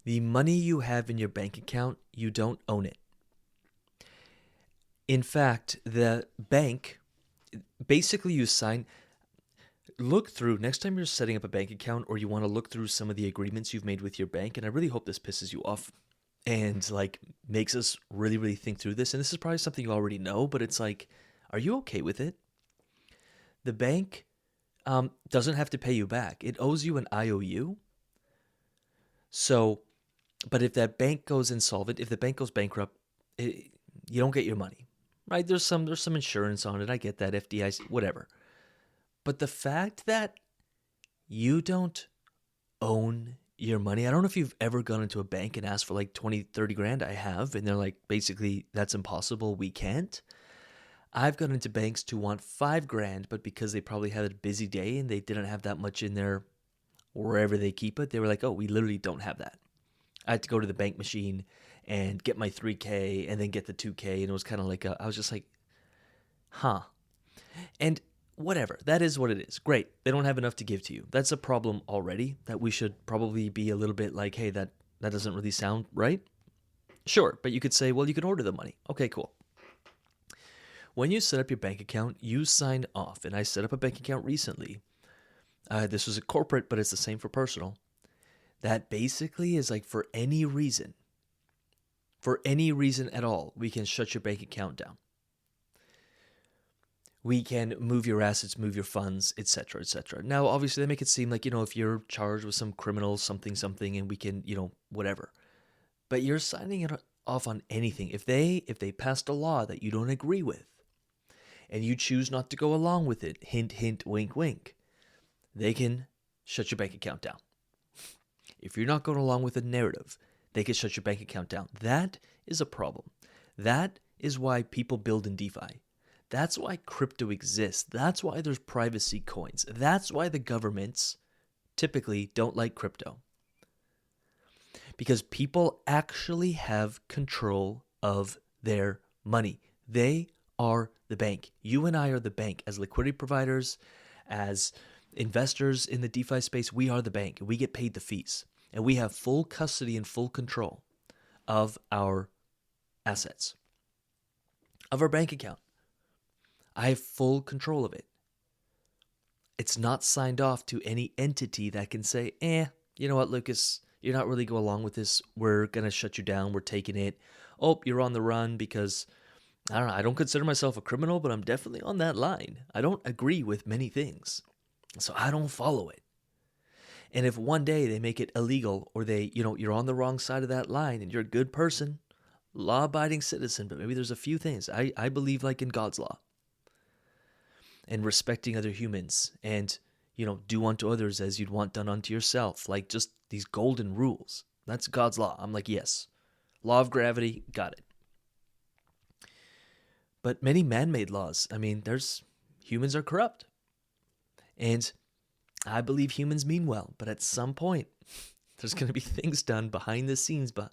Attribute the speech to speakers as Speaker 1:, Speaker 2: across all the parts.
Speaker 1: The money you have in your bank account, you don't own it. In fact, the bank, basically look through, next time you're setting up a bank account or you want to look through some of the agreements you've made with your bank, and I really hope this pisses you off and like makes us really, really think through this. And this is probably something you already know, but it's like, are you okay with it? The bank doesn't have to pay you back. It owes you an IOU. So, but if that bank goes insolvent, if the bank goes bankrupt, you don't get your money, right? There's some insurance on it. I get that, FDIC, whatever. But the fact that you don't own your money, I don't know if you've ever gone into a bank and asked for like 20, 30 grand. I have. And they're like, basically, that's impossible. We can't. I've gone into banks to want 5 grand, but because they probably had a busy day and they didn't have that much in there wherever they keep it, they were like, oh, we literally don't have that. I had to go to the bank machine and get my 3K and then get the 2K. And it was kind of like, I was just like, huh. And whatever, that is what it is. Great. They don't have enough to give to you. That's a problem already that we should probably be a little bit like, hey, that doesn't really sound right. Sure. But you could say, well, you can order the money. Okay, cool. When you set up your bank account, you sign off. And I set up a bank account recently. This was a corporate, but it's the same for personal. That basically is like for any reason at all, we can shut your bank account down. We can move your assets, move your funds, etc., etc. Now, obviously, they make it seem like, if you're charged with some criminal something, and we can, whatever. But you're signing it off on anything. If they passed a law that you don't agree with, and you choose not to go along with it, hint, hint, wink, wink, they can shut your bank account down. If you're not going along with the narrative, they can shut your bank account down. That is a problem. That is why people build in DeFi. That's why crypto exists. That's why there's privacy coins. That's why the governments typically don't like crypto. Because people actually have control of their money. They are the bank. You and I are the bank. As liquidity providers, as investors in the DeFi space, we are the bank. We get paid the fees. And we have full custody and full control of our assets, of our bank account. I have full control of it. It's not signed off to any entity that can say, you know what, Lucas, you're not really going along with this. We're going to shut you down. We're taking it. Oh, you're on the run because, I don't know, I don't consider myself a criminal, but I'm definitely on that line. I don't agree with many things, so I don't follow it. And if one day they make it illegal or you're on the wrong side of that line and you're a good person, law-abiding citizen, but maybe there's a few things. I believe like in God's law and respecting other humans and, do unto others as you'd want done unto yourself. Like just these golden rules. That's God's law. I'm like, yes. Law of gravity, got it. But many man-made laws, humans are corrupt. And I believe humans mean well, but at some point, there's going to be things done behind the scenes, but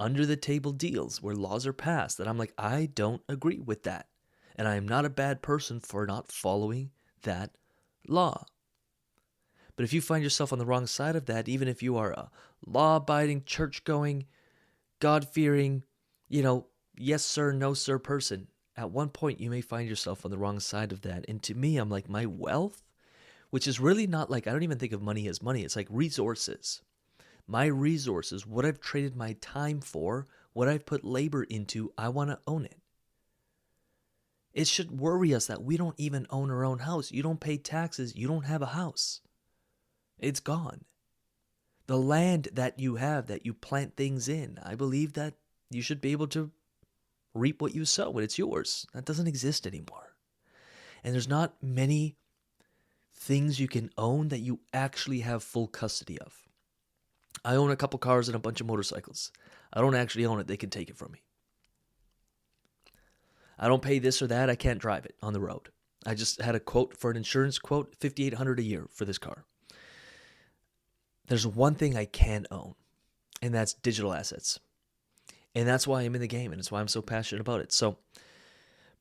Speaker 1: under the table deals where laws are passed that I'm like, I don't agree with that. And I am not a bad person for not following that law. But if you find yourself on the wrong side of that, even if you are a law-abiding, church-going, God-fearing, yes sir, no sir person, at one point you may find yourself on the wrong side of that. And to me, I'm like, my wealth, which is really not like, I don't even think of money as money. It's like resources. My resources, what I've traded my time for, what I've put labor into, I want to own it. It should worry us that we don't even own our own house. You don't pay taxes. You don't have a house. It's gone. The land that you have, that you plant things in, I believe that you should be able to reap what you sow when it's yours. That doesn't exist anymore. And there's not many things you can own that you actually have full custody of. I own a couple cars and a bunch of motorcycles. I don't actually own it. They can take it from me. I don't pay this or that. I can't drive it on the road. I just had a quote for an insurance quote, $5,800 a year for this car. There's one thing I can own, and that's digital assets. And that's why I'm in the game, and it's why I'm so passionate about it. So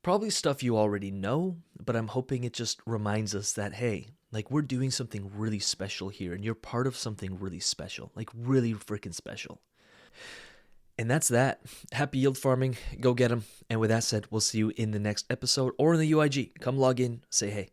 Speaker 1: probably stuff you already know, but I'm hoping it just reminds us that, hey, Like, we're doing something really special here, and you're part of something really special, like really freaking special. And that's that. Happy yield farming. Go get them. And with that said, we'll see you in the next episode or in the UIG. Come log in, say hey.